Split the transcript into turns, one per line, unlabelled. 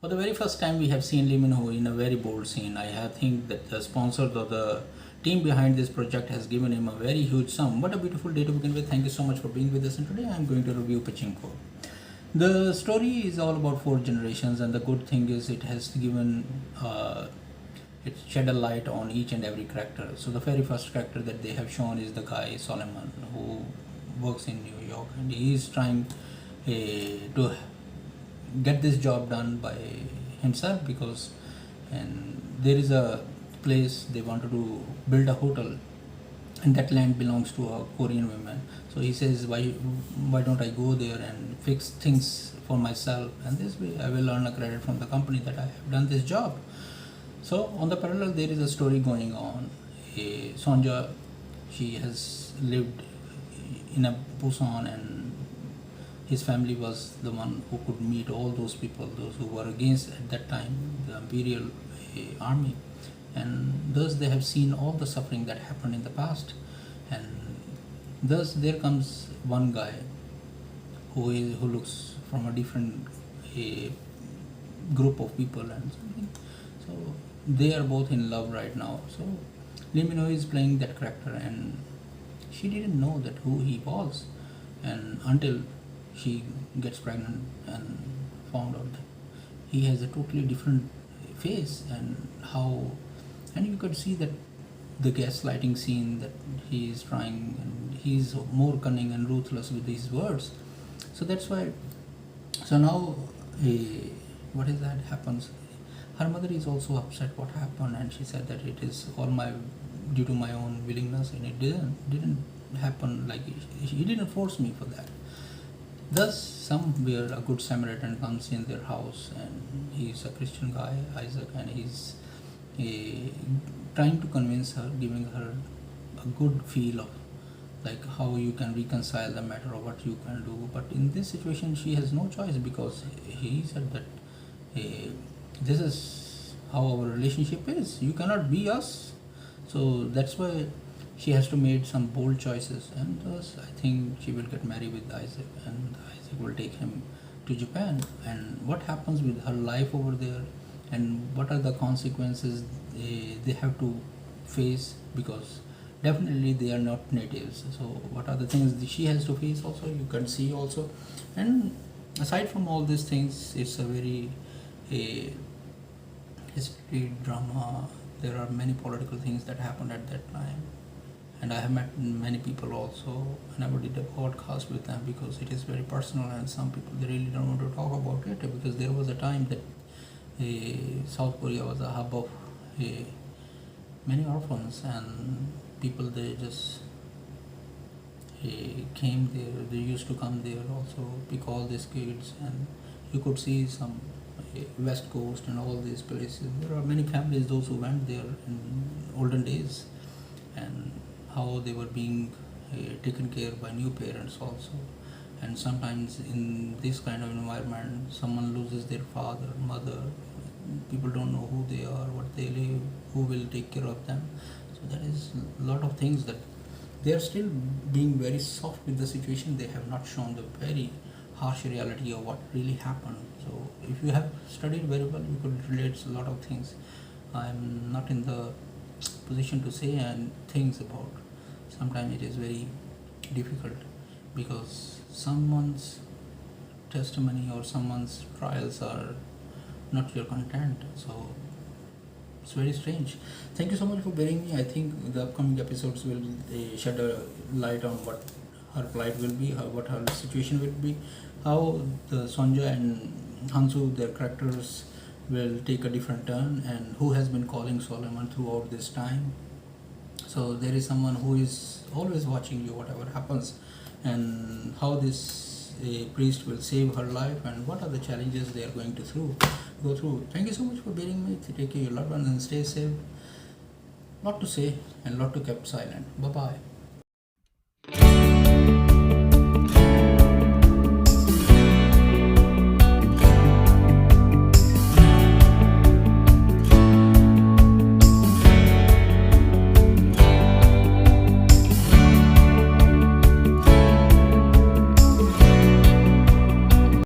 For the very first time, we have seen Lee Min-ho in a very bold scene. I think that the sponsors or the team behind this project has given him a very huge sum. What a beautiful day to begin with. Thank you so much for being with us, and today I am going to review Pachinko. The story is all about four generations, and the good thing is it has given it shed a light on each and every character. So the very first character that they have shown is the guy Solomon, who works in New York, and he is trying to get this job done by himself because and there is a place they wanted to build a hotel, and that land belongs to a Korean woman. So he says, why don't I go there and fix things for myself, and this way I will earn a credit from the company that I have done this job. So on the parallel, there is a story going on. Sonja, she has lived in a Busan, and his family was the one who could meet all those people, those who were against at that time the imperial army, and thus they have seen all the suffering that happened in the past. And thus there comes one guy who looks from a different group of people and something. So they are both in love right now. So Lee Min-ho is playing that character, and she didn't know that who he was, and until she gets pregnant and found out that he has a totally different face, and you could see that the gaslighting scene that he is trying, and he's more cunning and ruthless with his words. So that's why. So now, what is that happens? Her mother is also upset what happened, and she said that it is all due to my own willingness, and it didn't happen like he didn't force me for that. Thus, somewhere a good Samaritan comes in their house, and he's a Christian guy, Isaac, and he's trying to convince her, giving her a good feel of like how you can reconcile the matter or what you can do. But in this situation, she has no choice because he said that this is how our relationship is. You cannot be us. So that's why she has to make some bold choices, and thus I think she will get married with Isaac, and Isaac will take him to Japan. And what happens with her life over there, and what are the consequences they have to face, because definitely they are not natives. So what are the things that she has to face also, you can see also. And aside from all these things, it's a very history drama. There are many political things that happened at that time, and I have met many people also. I never did a podcast with them because it is very personal, and some people they really don't want to talk about it, because there was a time that South Korea was a hub of many orphans, and people they just came there. They used to come there also, pick all these kids, and you could see some West Coast and all these places. There are many families, those who went there in olden days, and how they were being taken care by new parents also. And sometimes in this kind of environment, someone loses their father, mother, people don't know who they are, what they live, who will take care of them. So there is a lot of things that they are still being very soft with the situation. They have not shown the very harsh reality of what really happened. So if you have studied very well, you could relate a lot of things. I'm not in the position to say and things about. Sometimes it is very difficult because someone's testimony or someone's trials are not your content. So it's very strange. Thank you so much for bearing me. I think the upcoming episodes will shed a light on what her plight will be, what her situation will be, how the Sonja and Han-Su, their characters will take a different turn, and who has been calling Solomon throughout this time. So there is someone who is always watching you whatever happens, and how this priest will save her life, and what are the challenges they are going to go through. Thank you so much for bearing me. Take care of your loved ones and stay safe. Lot to say and lot to keep silent. Bye bye.